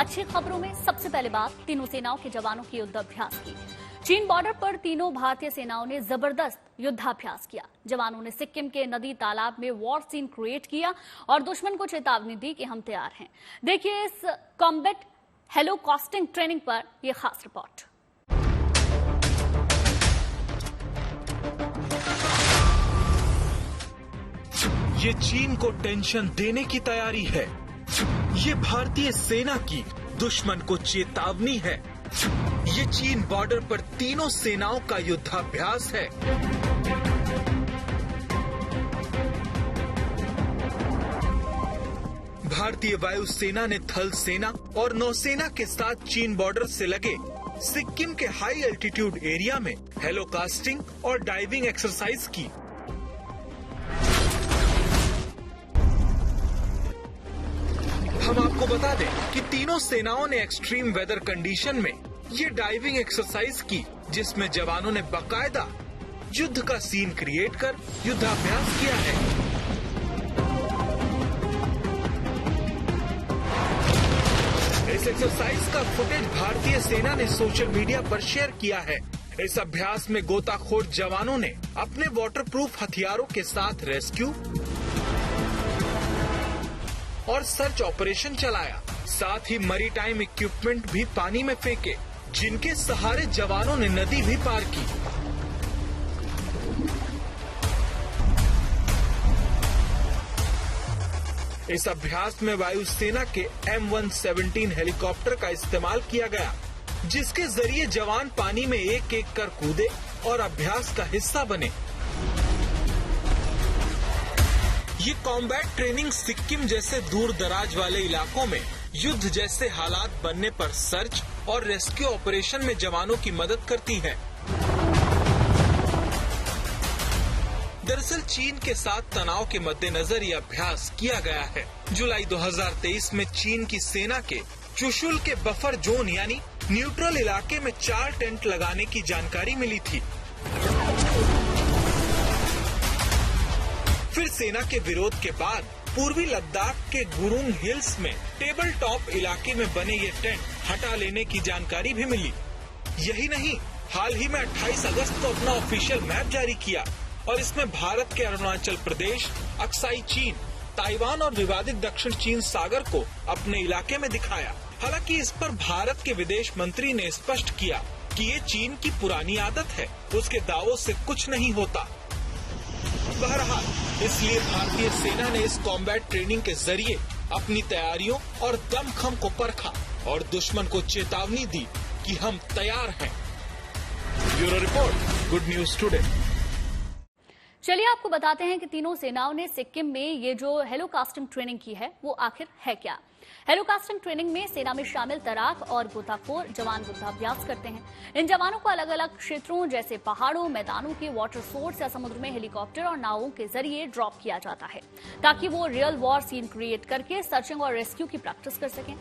अच्छी खबरों में सबसे पहले बात तीनों सेनाओं के जवानों के युद्धाभ्यास की। चीन बॉर्डर पर तीनों भारतीय सेनाओं ने जबरदस्त युद्धाभ्यास किया। जवानों ने सिक्किम के नदी तालाब में वॉर सीन क्रिएट किया और दुश्मन को चेतावनी दी कि हम तैयार हैं। देखिए इस कॉम्बैट हेलिकॉप्टिंग ट्रेनिंग पर यह खास रिपोर्ट। ये चीन को टेंशन देने की तैयारी है। ये भारतीय सेना की दुश्मन को चेतावनी है। ये चीन बॉर्डर पर तीनों सेनाओं का युद्धाभ्यास है। भारतीय वायुसेना ने थल सेना और नौसेना के साथ चीन बॉर्डर से लगे सिक्किम के हाई एल्टीट्यूड एरिया में हेलिकॉप्टिंग और डाइविंग एक्सरसाइज की। हम आपको बता दें कि तीनों सेनाओं ने एक्सट्रीम वेदर कंडीशन में ये डाइविंग एक्सरसाइज की, जिसमें जवानों ने बाकायदा युद्ध का सीन क्रिएट कर युद्धाभ्यास किया है। इस एक्सरसाइज का फुटेज भारतीय सेना ने सोशल मीडिया पर शेयर किया है। इस अभ्यास में गोताखोर जवानों ने अपने वाटरप्रूफ हथियारों के साथ रेस्क्यू और सर्च ऑपरेशन चलाया। साथ ही मैरीटाइम इक्विपमेंट भी पानी में फेंके, जिनके सहारे जवानों ने नदी भी पार की। इस अभ्यास में वायुसेना के M117 हेलीकॉप्टर का इस्तेमाल किया गया, जिसके जरिए जवान पानी में एक एक कर कूदे और अभ्यास का हिस्सा बने। ये कॉम्बैट ट्रेनिंग सिक्किम जैसे दूर दराज वाले इलाकों में युद्ध जैसे हालात बनने पर सर्च और रेस्क्यू ऑपरेशन में जवानों की मदद करती है। दरअसल चीन के साथ तनाव के मद्देनजर ये अभ्यास किया गया है। जुलाई 2023 में चीन की सेना के चुशुल के बफर जोन यानी न्यूट्रल इलाके में 4 टेंट लगाने की जानकारी मिली थी। फिर सेना के विरोध के बाद पूर्वी लद्दाख के गुरुंग हिल्स में टेबल टॉप इलाके में बने ये टेंट हटा लेने की जानकारी भी मिली। यही नहीं, हाल ही में 28 अगस्त को अपना ऑफिशियल मैप जारी किया और इसमें भारत के अरुणाचल प्रदेश, अक्साई चीन, ताइवान और विवादित दक्षिण चीन सागर को अपने इलाके में दिखाया। हालांकि इस पर भारत के विदेश मंत्री ने स्पष्ट किया कि ये चीन की पुरानी आदत है, उसके दावों से कुछ नहीं होता। बहरहाल इसलिए भारतीय सेना ने इस कॉम्बैट ट्रेनिंग के जरिए अपनी तैयारियों और दमखम को परखा और दुश्मन को चेतावनी दी कि हम तैयार हैं। Bureau report, good news today. चलिए आपको बताते हैं कि तीनों सेनाओं ने सिक्किम में ये जो हेलिकॉप्टिंग ट्रेनिंग की है वो आखिर है क्या। हेलिकॉप्टिंग ट्रेनिंग में सेना में शामिल तैराक और गोताखोर जवान युद्धाभ्यास करते हैं। इन जवानों को अलग अलग क्षेत्रों जैसे पहाड़ों, मैदानों के वाटर सोर्स या समुद्र में हेलीकॉप्टर और नावों के जरिए ड्रॉप किया जाता है, ताकि वो रियल वॉर सीन क्रिएट करके सर्चिंग और रेस्क्यू की प्रैक्टिस कर सकें।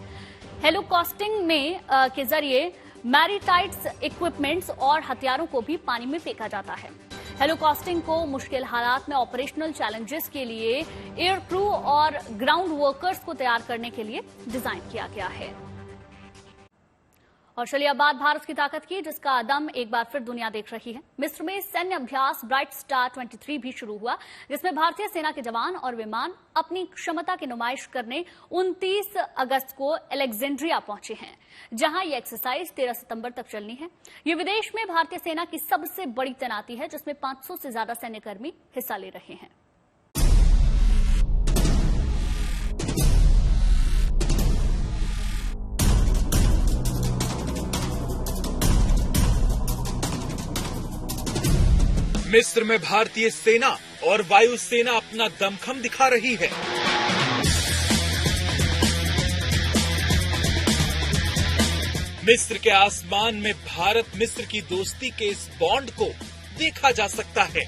हेलिकॉप्टिंग में के जरिए मैरीटाइम्स इक्विपमेंट्स और हथियारों को भी पानी में फेंका जाता है। हेलिकॉप्टिंग को मुश्किल हालात में ऑपरेशनल चैलेंजेस के लिए एयर क्रू और ग्राउंड वर्कर्स को तैयार करने के लिए डिजाइन किया गया है। और चलिए अब बात भारत की ताकत की, जिसका दम एक बार फिर दुनिया देख रही है। मिस्र में सैन्य अभ्यास ब्राइट स्टार 23 भी शुरू हुआ, जिसमें भारतीय सेना के जवान और विमान अपनी क्षमता की नुमाइश करने 29 अगस्त को अलेक्जेंड्रिया पहुंचे हैं, जहां ये एक्सरसाइज 13 सितंबर तक चलनी है। ये विदेश में भारतीय सेना की सबसे बड़ी तैनाती है, जिसमें 500 से ज्यादा सैन्यकर्मी हिस्सा ले रहे हैं। मिस्र में भारतीय सेना और वायुसेना अपना दमखम दिखा रही है। मिस्र के आसमान में भारत मिस्र की दोस्ती के इस बॉन्ड को देखा जा सकता है।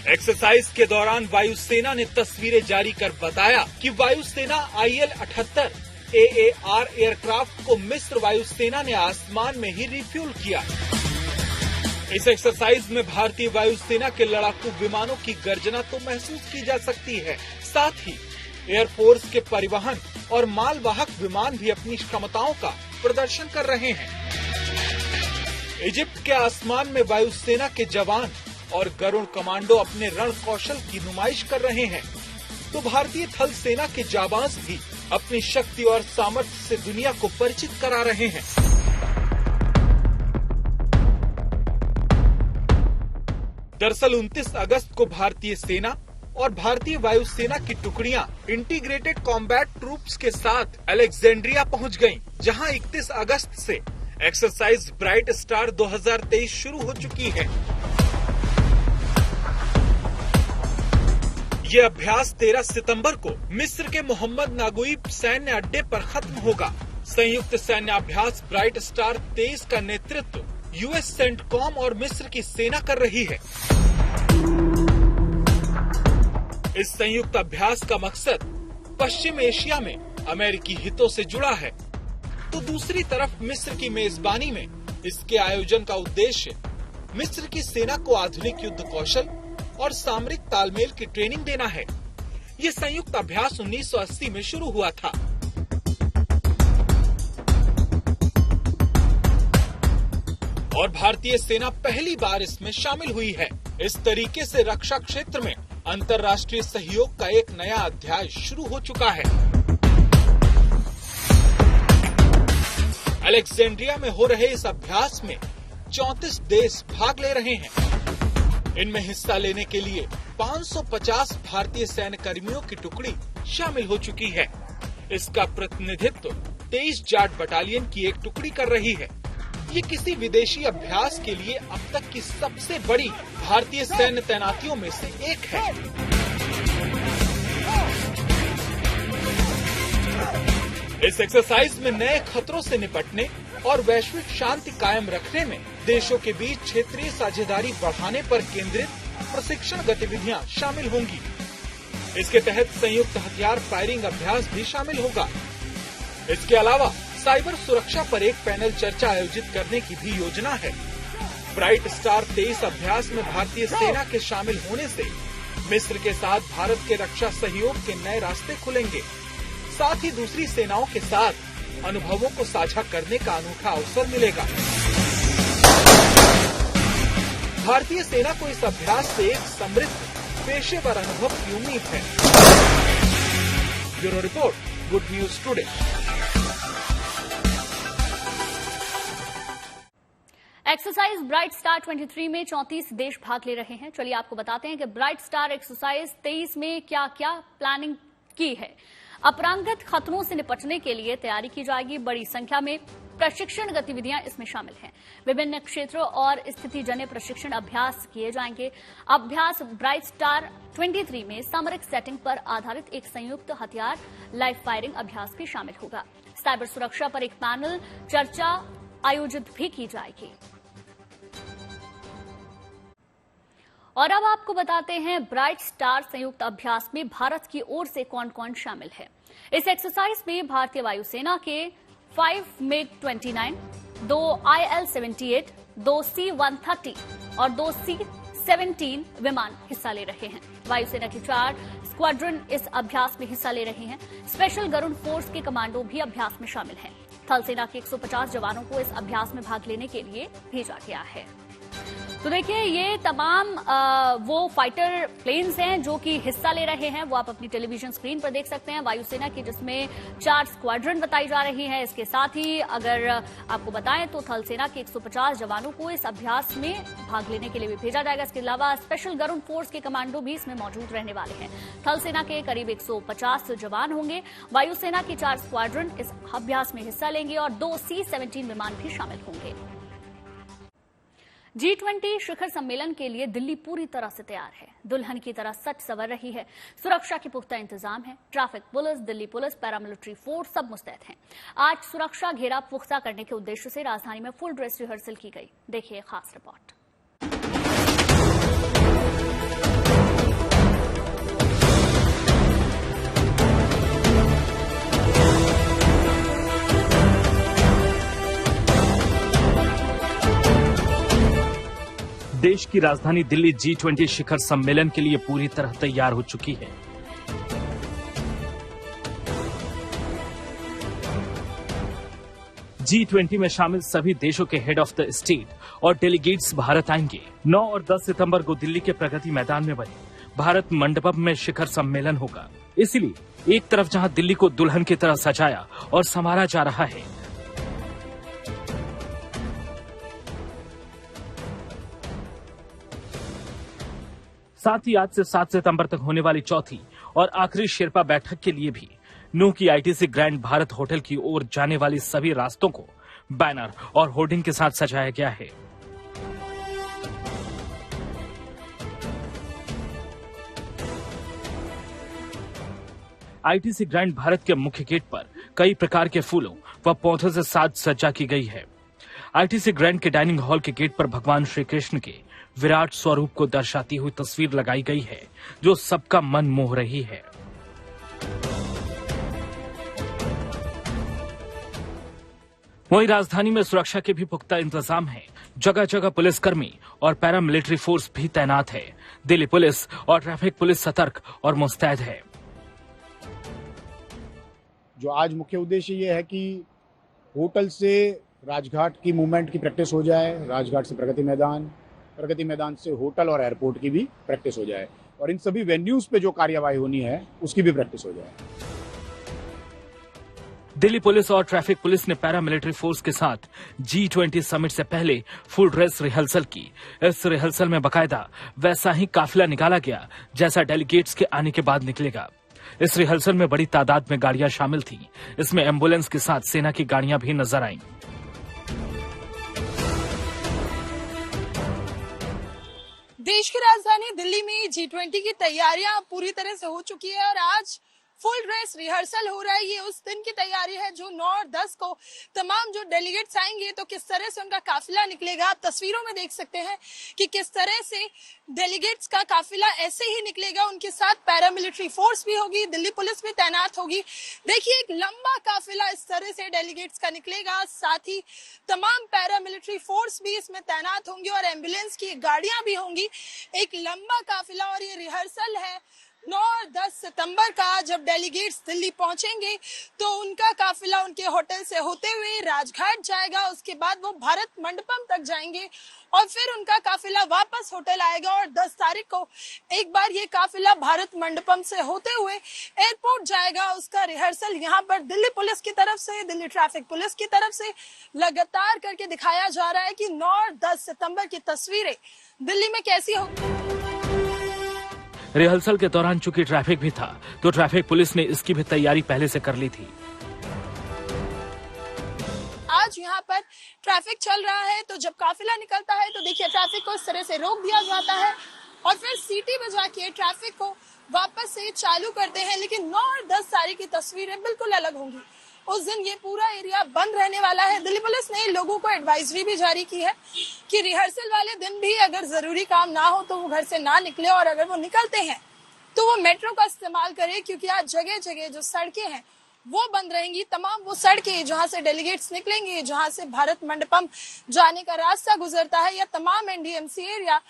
एक्सरसाइज के दौरान वायुसेना ने तस्वीरें जारी कर बताया कि वायुसेना IL-78 AAR एयरक्राफ्ट को मिस्र वायुसेना ने आसमान में ही रिफ्यूल किया। इस एक्सरसाइज में भारतीय वायुसेना के लड़ाकू विमानों की गर्जना तो महसूस की जा सकती है, साथ ही एयरफोर्स के परिवहन और मालवाहक विमान भी अपनी क्षमताओं का प्रदर्शन कर रहे हैं। इजिप्ट के आसमान में वायुसेना के जवान और गरुड़ कमांडो अपने रण कौशल की नुमाइश कर रहे हैं, तो भारतीय थल सेना के जाबाज भी अपनी शक्ति और सामर्थ्य से दुनिया को परिचित करा रहे हैं। दरअसल 29 अगस्त को भारतीय सेना और भारतीय वायुसेना की टुकड़ियां इंटीग्रेटेड कॉम्बैट ट्रूप्स के साथ अलेक्जेंड्रिया पहुंच गईं, जहां 31 अगस्त से एक्सरसाइज ब्राइट स्टार 2023 शुरू हो चुकी है। ये अभ्यास 13 सितंबर को मिस्र के मोहम्मद नागुइब सैन्य अड्डे पर खत्म होगा। संयुक्त सैन्य अभ्यास ब्राइट स्टार 23 का नेतृत्व यूएस सेंटकॉम और मिस्र की सेना कर रही है। इस संयुक्त अभ्यास का मकसद पश्चिम एशिया में अमेरिकी हितों से जुड़ा है, तो दूसरी तरफ मिस्र की मेजबानी में इसके आयोजन का उद्देश्य मिस्र की सेना को आधुनिक युद्ध कौशल और सामरिक तालमेल की ट्रेनिंग देना है। ये संयुक्त अभ्यास 1980 में शुरू हुआ था। और भारतीय सेना पहली बार इसमें शामिल हुई है। इस तरीके से रक्षा क्षेत्र में अंतर्राष्ट्रीय सहयोग का एक नया अध्याय शुरू हो चुका है। अलेक्जेंड्रिया में हो रहे इस अभ्यास में 34 देश भाग ले रहे हैं। इनमें हिस्सा लेने के लिए 550 भारतीय सैन्य कर्मियों की टुकड़ी शामिल हो चुकी है। इसका प्रतिनिधित्व 23 जाट बटालियन की एक टुकड़ी कर रही है। ये किसी विदेशी अभ्यास के लिए अब तक की सबसे बड़ी भारतीय सैन्य तैनातियों में से एक है। इस एक्सरसाइज में नए खतरों से निपटने और वैश्विक शांति कायम रखने में देशों के बीच क्षेत्रीय साझेदारी बढ़ाने पर केंद्रित प्रशिक्षण गतिविधियां शामिल होंगी। इसके तहत संयुक्त हथियार फायरिंग अभ्यास भी शामिल होगा। इसके अलावा साइबर सुरक्षा पर एक पैनल चर्चा आयोजित करने की भी योजना है। ब्राइट स्टार 23 अभ्यास में भारतीय सेना के शामिल होने से मिस्र के साथ भारत के रक्षा सहयोग के नए रास्ते खुलेंगे। साथ ही दूसरी सेनाओं के साथ अनुभवों को साझा करने का अनूठा अवसर मिलेगा। भारतीय सेना को इस अभ्यास से एक समृद्ध पेशेवर अनुभव की उम्मीद है। Bureau report, good news today. Exercise bright star 23 में 34 देश भाग ले रहे हैं। चलिए आपको बताते हैं कि ब्राइट स्टार एक्सरसाइज 23 में क्या क्या प्लानिंग की है। अपरांगत खतरों से निपटने के लिए तैयारी की जाएगी। बड़ी संख्या में प्रशिक्षण गतिविधियां इसमें शामिल हैं। विभिन्न क्षेत्रों और स्थितिजन्य प्रशिक्षण अभ्यास किए जाएंगे। अभ्यास ब्राइट स्टार 23 में सामरिक सेटिंग पर आधारित एक संयुक्त हथियार लाइव फायरिंग अभ्यास भी शामिल होगा। साइबर सुरक्षा पर एक पैनल चर्चा आयोजित भी की जाएगी। और अब आपको बताते हैं ब्राइट स्टार संयुक्त अभ्यास में भारत की ओर से कौन कौन शामिल है। इस एक्सरसाइज में भारतीय वायुसेना के 5 MiG-29, 2 IL-78, 2 C-130 और 2 C-17 विमान हिस्सा ले रहे हैं। वायुसेना की 4 स्क्वाड्रन इस अभ्यास में हिस्सा ले रहे हैं। स्पेशल गरुड़ फोर्स के कमांडो भी अभ्यास में शामिल हैं। थल सेना के 150 जवानों को इस अभ्यास में भाग लेने के लिए भेजा गया है। तो देखिए, ये तमाम वो फाइटर प्लेन्स हैं जो कि हिस्सा ले रहे हैं। वो आप अपनी टेलीविजन स्क्रीन पर देख सकते हैं। वायुसेना की जिसमें 4 स्क्वाड्रन बताई जा रही है। इसके साथ ही अगर आपको बताएं तो थल सेना के 150 जवानों को इस अभ्यास में भाग लेने के लिए भी भेजा जाएगा। इसके अलावा स्पेशल गरुड़ फोर्स के कमांडो भी इसमें मौजूद रहने वाले हैं। थल सेना के करीब 150 जवान होंगे। वायुसेना की 4 स्क्वाड्रन इस अभ्यास में हिस्सा लेंगे और 2 C-17 विमान भी शामिल होंगे। G20 शिखर सम्मेलन के लिए दिल्ली पूरी तरह से तैयार है। दुल्हन की तरह सच संवर रही है। सुरक्षा के पुख्ता इंतजाम है। Traffic police, Delhi police, paramilitary force सब मुस्तैद हैं। आज सुरक्षा घेरा पुख्ता करने के उद्देश्य से राजधानी में फुल ड्रेस रिहर्सल की गई। देखिए खास रिपोर्ट। देश की राजधानी दिल्ली G20 शिखर सम्मेलन के लिए पूरी तरह तैयार हो चुकी है। G20 में शामिल सभी देशों के हेड ऑफ द स्टेट और डेलीगेट्स भारत आएंगे। 9 और 10 सितंबर को दिल्ली के प्रगति मैदान में बने भारत मंडपम में शिखर सम्मेलन होगा। इसीलिए एक तरफ जहां दिल्ली को दुल्हन की तरह सजाया और संवारा जा रहा है, साथ ही आज से 7 सितंबर तक होने वाली चौथी और आखिरी शेरपा बैठक के लिए भी नूह की आईटीसी ग्रैंड भारत होटल की ओर जाने वाली सभी रास्तों को बैनर और होर्डिंग के साथ सजाया गया है। आईटीसी ग्रैंड भारत के मुख्य गेट पर कई प्रकार के फूलों व पौधों से साज सज्जा की गई है। आईटीसी ग्रैंड के डाइनिंग हॉल के गेट पर भगवान श्री कृष्ण के विराट स्वरूप को दर्शाती हुई तस्वीर लगाई गई है, जो सबका मन मोह रही है। वहीं राजधानी में सुरक्षा के भी पुख्ता इंतजाम है। जगह जगह पुलिसकर्मी और पैरामिलिट्री फोर्स भी तैनात है। दिल्ली पुलिस और ट्रैफिक पुलिस सतर्क और मुस्तैद है। जो आज मुख्य उद्देश्य ये है कि होटल से राजघाट की मूवमेंट की प्रैक्टिस हो जाए, राजघाट से प्रगति मैदान से होटल और एयरपोर्ट की भी प्रैक्टिस हो जाए, और इन सभी वेन्यूज पे जो कार्यवाही होनी है उसकी भी प्रैक्टिस हो जाए। दिल्ली पुलिस और ट्रैफिक पुलिस ने पैरामिलिट्री फोर्स के साथ G20 समिट से पहले फुल ड्रेस रिहर्सल की। इस रिहर्सल में बकायदा वैसा ही काफिला निकाला गया जैसा डेलीगेट्स के आने के बाद निकलेगा। इस रिहर्सल में बड़ी तादाद में गाड़ियां शामिल थीं। इसमें एम्बुलेंस के साथ सेना की गाड़ियां भी नजर आईं। देश की राजधानी दिल्ली में G20 की तैयारियां पूरी तरह से हो चुकी है और आज फुल ड्रेस रिहर्सल हो रहा है। ये उस दिन की तैयारी है जो 9 और 10 को तमाम जो डेलीगेट्स आएंगे तो किस तरह से उनका काफिला निकलेगा। आप तस्वीरों में देख सकते हैं कि किस तरह से डेलीगेट्स का काफिला ऐसे ही निकलेगा। उनके साथ पैरामिलिट्री फोर्स भी होगी, दिल्ली पुलिस भी तैनात होगी। देखिए, एक लंबा काफिला इस तरह से डेलीगेट्स का निकलेगा। साथ ही तमाम पैरामिलिट्री फोर्स भी इसमें तैनात होंगी और एम्बुलेंस की गाड़ियां भी होंगी। एक लंबा काफिला, और ये रिहर्सल है 9 और 10 सितंबर का। जब डेलीगेट्स दिल्ली पहुंचेंगे तो उनका काफिला उनके होटल से होते हुए राजघाट जाएगा। उसके बाद वो भारत मंडपम तक जाएंगे और फिर उनका काफिला वापस होटल आएगा। और 10 तारीख को एक बार ये काफिला भारत मंडपम से होते हुए एयरपोर्ट जाएगा। उसका रिहर्सल यहाँ पर दिल्ली पुलिस की तरफ से, दिल्ली ट्रैफिक पुलिस की तरफ से लगातार करके दिखाया जा रहा है कि 9 और 10 सितंबर की तस्वीरें दिल्ली में कैसी होगी। रिहर्सल के दौरान चूंकि ट्रैफिक भी था तो ट्रैफिक पुलिस ने इसकी भी तैयारी पहले से कर ली थी। आज यहाँ पर ट्रैफिक चल रहा है तो जब काफिला निकलता है तो देखिए ट्रैफिक को इस तरह से रोक दिया जाता है और फिर सीटी बजा के ट्रैफिक को वापस से चालू करते हैं। लेकिन 9 और 10 तारीख की तस्वीरें बिल्कुल अलग होंगी। उस दिन ये पूरा एरिया बंद रहने वाला है। दिल्ली पुलिस ने लोगों को एडवाइजरी भी जारी की है कि रिहर्सल वाले दिन भी अगर जरूरी काम ना हो तो वो घर से ना निकले, और अगर वो निकलते हैं तो वो मेट्रो का इस्तेमाल करें, क्योंकि आज जगह जगह जो सड़कें हैं वो बंद रहेंगी। तमाम वो सड़कें जहां से डेलीगेट्स निकलेंगे, जहां से भारत मंडपम जाने का रास्ता गुजरता है, या तमाम एनडीएमसी एरिया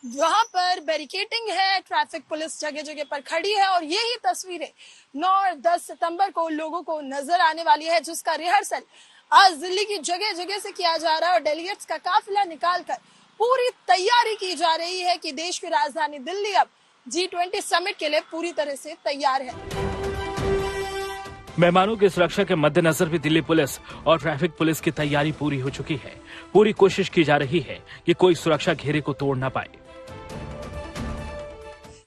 वहां पर बैरिकेडिंग है, ट्रैफिक पुलिस जगह जगह पर खड़ी है। और यही तस्वीरें 9 और 10 सितंबर को लोगों को नजर आने वाली है, जिसका रिहर्सल आज दिल्ली की जगह जगह से किया जा रहा है और डेलीगेट्स का काफिला निकालकर पूरी तैयारी की जा रही है कि देश की राजधानी दिल्ली अब G20 समिट के लिए पूरी तरह से तैयार है। मेहमानों की सुरक्षा के मद्देनजर भी दिल्ली पुलिस और ट्रैफिक पुलिस की तैयारी पूरी हो चुकी है। पूरी कोशिश की जा रही है कि कोई सुरक्षा घेरे को तोड़ ना पाए।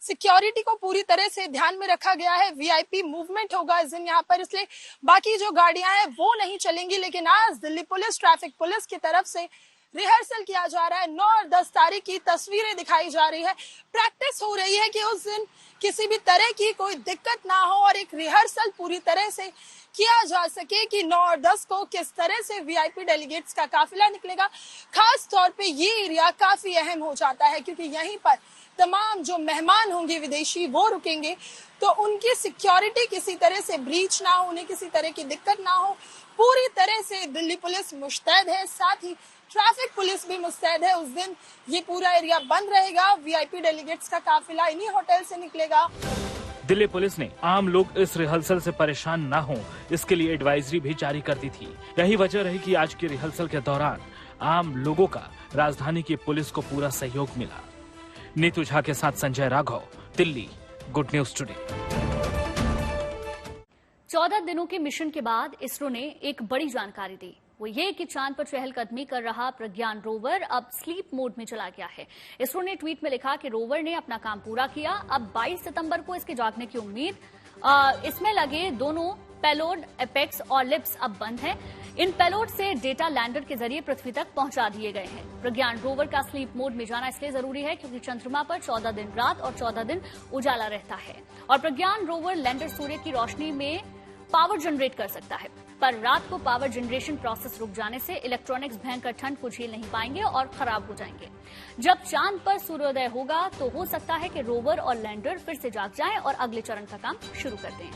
सिक्योरिटी को पूरी तरह से ध्यान में रखा गया है। वीआईपी मूवमेंट होगा इस दिन यहाँ पर, इसलिए बाकी जो गाड़ियां हैं वो नहीं चलेंगी। लेकिन आज दिल्ली पुलिस, ट्रैफिक पुलिस की तरफ से रिहर्सल किया जा रहा है। 9 और 10 तारीख की तस्वीरें दिखाई जा रही है। प्रैक्टिस हो रही है कि उस दिन किसी भी तरह की कोई दिक्कत ना हो और एक रिहर्सल पूरी तरह से किया जा सके कि 9 और 10 को किस तरह से वीआईपी डेलीगेट्स का काफिला निकलेगा। खास तौर पे ये एरिया काफी अहम हो जाता है क्योंकि यहीं पर तमाम जो मेहमान होंगे विदेशी वो रुकेंगे, तो उनकी सिक्योरिटी किसी तरह से ब्रीच ना हो, उन्हें किसी तरह की दिक्कत ना हो। पूरी तरह से दिल्ली पुलिस मुस्तैद है, साथ ही ट्रैफिक पुलिस भी मुस्तैद है। उस दिन ये पूरा एरिया बंद रहेगा। वीआईपी डेलीगेट्स का काफिला इन्हीं होटल से निकलेगा। दिल्ली पुलिस ने आम लोग इस रिहर्सल से परेशान न हो, इसके लिए एडवाइजरी भी जारी कर दी थी। यही वजह रही कि आज की रिहर्सल के दौरान आम लोगों का राजधानी की पुलिस को पूरा सहयोग मिला। नीतू झा के साथ Sanjay Raghav, Delhi, good news today. 14 दिनों के मिशन के बाद इसरो ने एक बड़ी जानकारी दी। वो ये कि चांद पर चहलकदमी कर रहा प्रज्ञान रोवर अब स्लीप मोड में चला गया है। इसरो ने ट्वीट में लिखा कि रोवर ने अपना काम पूरा किया, अब 22 सितंबर को इसके जागने की उम्मीद। इसमें लगे दोनों पेलोड एपेक्स और लिप्स अब बंद हैं। इन पेलोड से डेटा लैंडर के जरिए पृथ्वी तक पहुंचा दिए गए हैं। प्रज्ञान रोवर का स्लीप मोड में जाना इसलिए जरूरी है क्योंकि चंद्रमा पर 14 दिन रात और 14 दिन उजाला रहता है और प्रज्ञान रोवर लैंडर सूर्य की रोशनी में पावर जनरेट कर सकता है। पर रात को पावर जनरेशन प्रोसेस रुक जाने से इलेक्ट्रॉनिक्स भयंकर ठंड को झेल नहीं पाएंगे और खराब हो जाएंगे। जब चांद पर सूर्योदय होगा तो हो सकता है कि रोवर और लैंडर फिर से जाग जाएं और अगले चरण का काम शुरू कर दें।